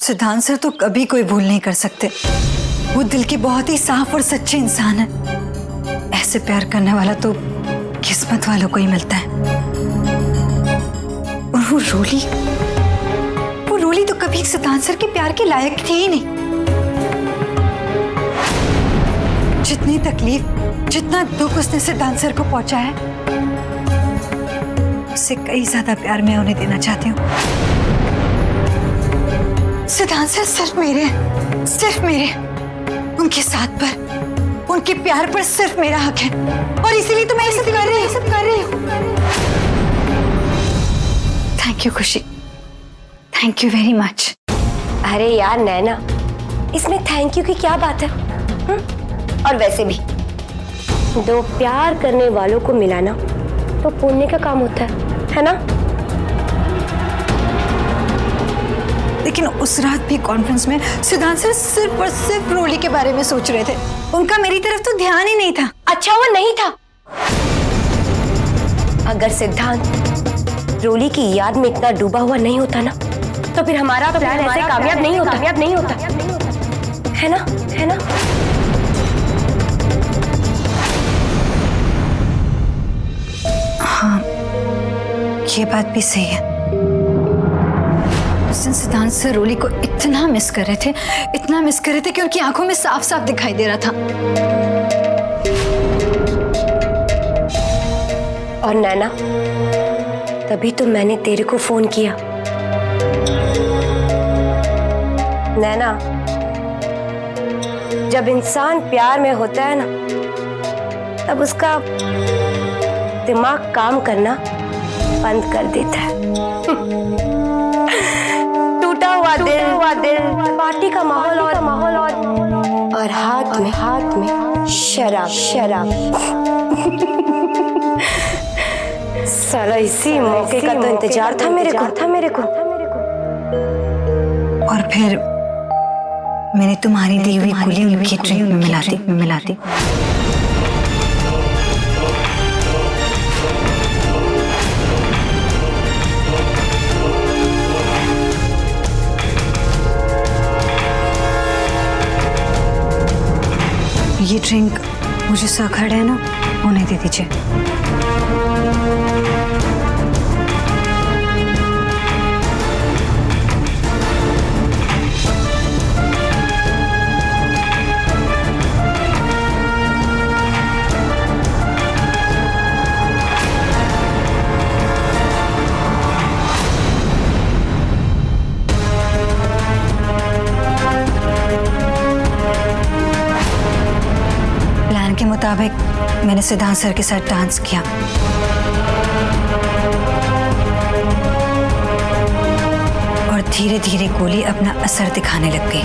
सिद्धांत सर तो कभी कोई भूल नहीं कर सकते। वो दिल के बहुत ही साफ और सच्चे इंसान है। ऐसे प्यार करने वाला तो किस्मत वालों को ही मिलता है। और वो रोली तो कभी सिद्धांत सर के प्यार के लायक थी ही नहीं। जितनी तकलीफ, जितना दुख उसने सिद्धांत सर को पहुंचा है, उससे कई ज्यादा प्यार मैं उन्हें देना चाहती हूँ। सिद्धांत सर सिर्फ मेरे उनके साथ पर, उनके प्यार पर सिर्फ मेरा हक है, और इसीलिए तो मैं ये सब कर रही हूँ। थैंक यू खुशी, थैंक यू वेरी मच। अरे यार नैना, इसमें थैंक यू की क्या बात है? और वैसे भी दो प्यार करने वालों को मिलाना तो पुण्य का काम होता है ना? लेकिन उस रात भी कॉन्फ्रेंस में सिद्धांत सर सिर्फ और सिर्फ रोली के बारे में सोच रहे थे। उनका मेरी तरफ तो ध्यान ही नहीं था। अच्छा, वो नहीं था। अगर सिद्धांत रोली की याद में इतना डूबा हुआ नहीं होता ना, तो फिर हमारा प्लान ऐसे कामयाब नहीं होता, है ना? हाँ, ये बात भी सही है। उस दिन सिद्धांत सर रोली को इतना मिस कर रहे थे कि उनकी आंखों में साफ साफ दिखाई दे रहा था। और नैना, तभी तो मैंने तेरे को फोन किया। नैना, जब इंसान प्यार में होता है ना, तब उसका दिमाग काम करना बंद कर देता है। टूटा हुआ दिल, पार्टी का माहौल और हाथ में शराब। साला इसी मौके का तो इंतजार था मेरे को। और फिर मैंने तुम्हारी दी हुई गोली उनकी ड्रिंक में मिलाती। ये ड्रिंक मुझे सखड़ है ना, उन्हें दे दीजिए। के मुताबिक मैंने सिद्धांत सर के साथ डांस किया। और धीरे धीरे गोली अपना असर दिखाने लग गई।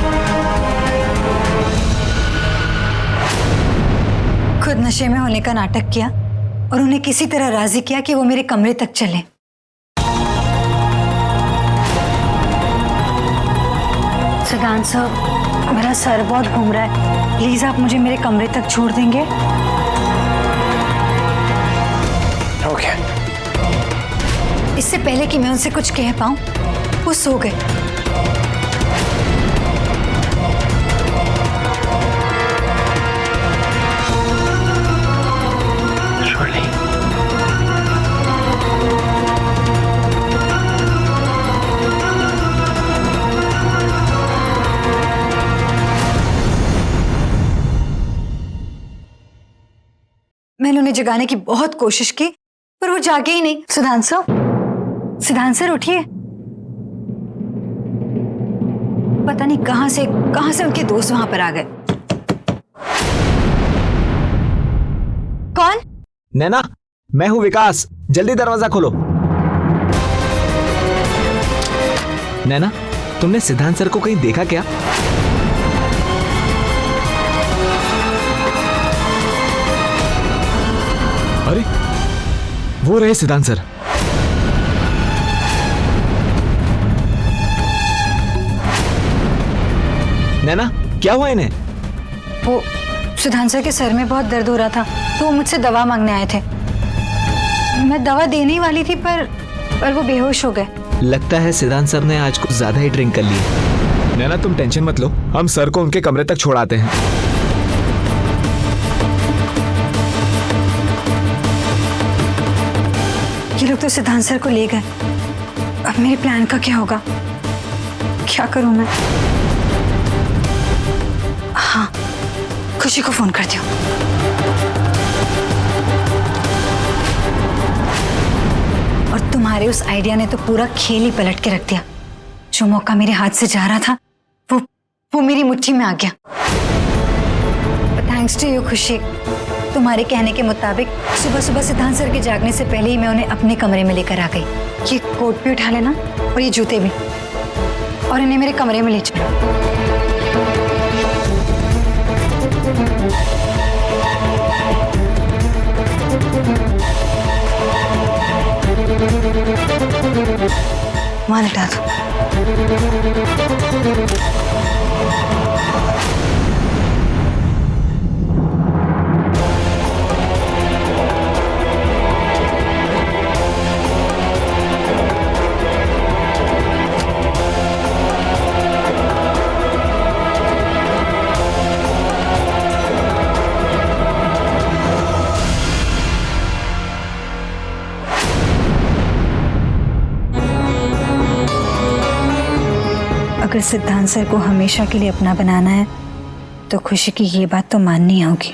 खुद नशे में होने का नाटक किया और उन्हें किसी तरह राजी किया कि वो मेरे कमरे तक चले। सिद्धांत सर, मेरा सर बहुत घूम रहा है, प्लीज आप मुझे मेरे कमरे तक छोड़ देंगे? ओके। इससे पहले कि मैं उनसे कुछ कह पाऊं, वो सो गए। मैंने उन्हें जगाने की बहुत कोशिश की, पर वो जागे ही नहीं। सिद्धांत सर उठिए। पता नहीं कहां से उनके दोस्त वहां पर आ गए। कौन? नैना, मैं हूं विकास, जल्दी दरवाजा खोलो। नैना, तुमने सिद्धांत सर को कहीं देखा क्या? अरे, वो रहे सिद्धांत सर। नैना, क्या हुआ इन्हें? वो सिद्धांत सर के सर में बहुत दर्द हो रहा था, तो वो मुझसे दवा मांगने आए थे। मैं दवा देने ही वाली थी, पर वो बेहोश हो गए। लगता है सिद्धांत सर ने आज कुछ ज्यादा ही ड्रिंक कर ली। नैना तुम टेंशन मत लो, हम सर को उनके कमरे तक छोड़ाते हैं। ये लोग तो सिद्धांत सर को ले गए। अब मेरे प्लान का क्या होगा? क्या करूं मैं? हाँ, खुशी को फोन करती हूँ। और तुम्हारे उस आइडिया ने तो पूरा खेल ही पलट के रख दिया। जो मौका मेरे हाथ से जा रहा था वो मेरी मुट्ठी में आ गया। थैंक्स टू यू खुशी, तुम्हारे कहने के मुताबिक सुबह सुबह सिद्धांत सर के जागने से पहले ही मैं उन्हें अपने कमरे में लेकर आ गई। ये कोट भी उठा लेना और ये जूते भी, और इन्हें मेरे कमरे में ले चलो। वहां लटा दो। अगर सिद्धांत सर को हमेशा के लिए अपना बनाना है तो खुशी की ये बात तो माननी होगी।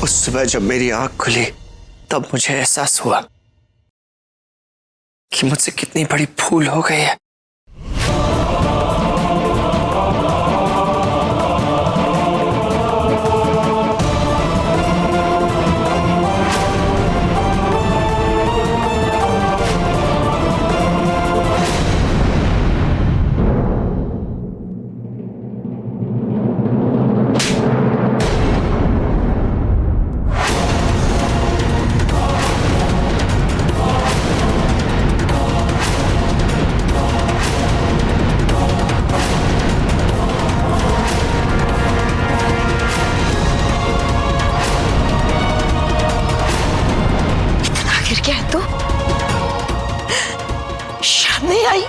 उस सुबह जब मेरी आंख खुली तब मुझे एहसास हुआ कि मुझसे कितनी बड़ी भूल हो गई है। क्या है तू? शर्म नहीं आई?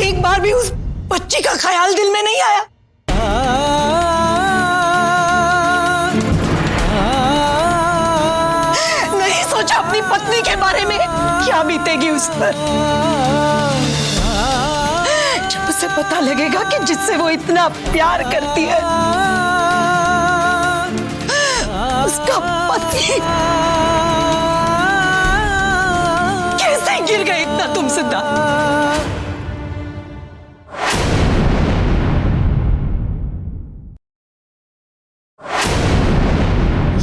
एक बार भी उस बच्ची का ख्याल दिल में नहीं आया? नहीं सोचा अपनी पत्नी के बारे में क्या बीतेगी उस पर? जब उसे पता लगेगा कि जिससे वो इतना प्यार करती है उसका पति कैसे गिर गए इतना तुम सिद्धांत?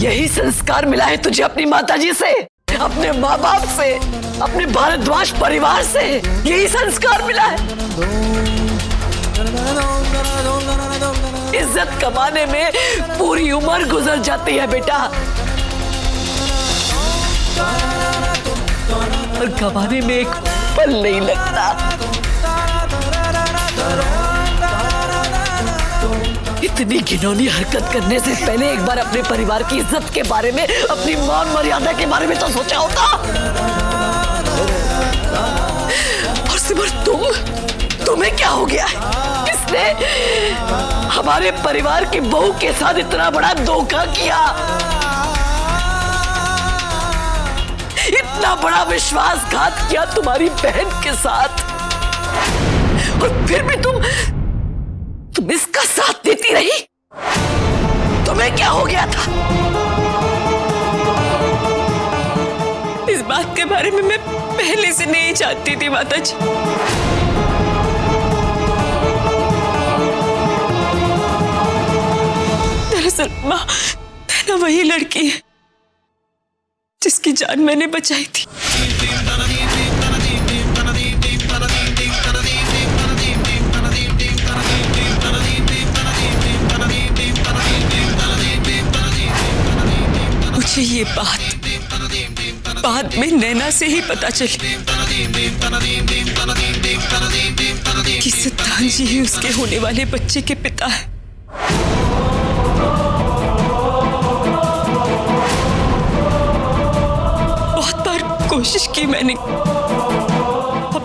यही संस्कार मिला है तुझे अपनी माताजी से, अपने माँ बाप से, अपने भारद्वाज परिवार से। यही संस्कार मिला है। इज्जत कमाने में पूरी उम्र गुजर जाती है बेटा, और कमाने में एक पल नहीं लगता। इतनी घिनौनी हरकत करने से पहले एक बार अपने परिवार की इज्जत के बारे में, अपनी मान मर्यादा के बारे में तो सोचा होता। और सिमर तुम्हें क्या हो गया है? किसने हमारे परिवार की बहू के साथ इतना बड़ा धोखा किया? इतना बड़ा विश्वासघात किया तुम्हारी बहन के साथ, और फिर भी तुम इसका साथ देती रही। तुम्हें क्या हो गया था? इस बात के बारे में मैं पहले से नहीं जानती थी माताजी। दरअसल माँ, नैना वही लड़की है जिसकी जान मैंने बचाई थी। मुझे ये बात बाद में नैना से ही पता चली कि सिद्धांत जी ही उसके होने वाले बच्चे के पिता है। बहुत बार कोशिश की मैंने अब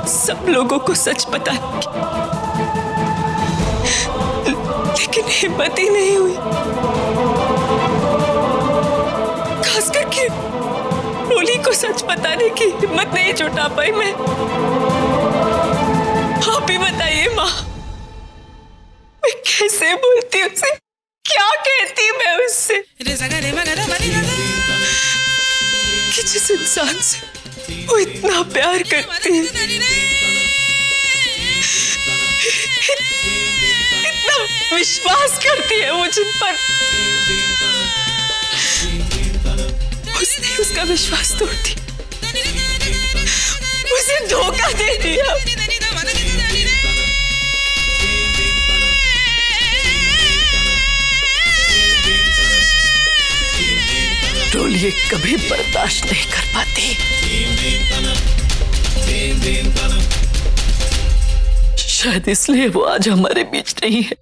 सब लोगों को सच बताने की, लेकिन हिम्मत ही नहीं हुई। खास करके रोली को सच बताने की हिम्मत नहीं जुटा पाई मैं। आप ही बताइए माँ, मैं कैसे बोलती उसे, क्या कहती मैं उससे कि जिस इंसान से वो इतना प्यार करती है, इतना विश्वास करती है वो जिन पर, उसने उसका विश्वास तोड़ दिया, उसे धोखा दे दिया। रोली कभी बर्दाश्त नहीं कर पाती, शायद इसलिए वो आज हमारे बीच नहीं है।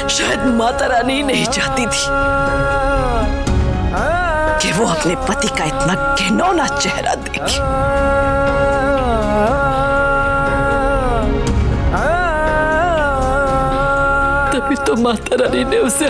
शायद माता रानी नहीं चाहती थी कि वो अपने पति का इतना घिनौना चेहरा देखे। तभी तो माता रानी ने उसे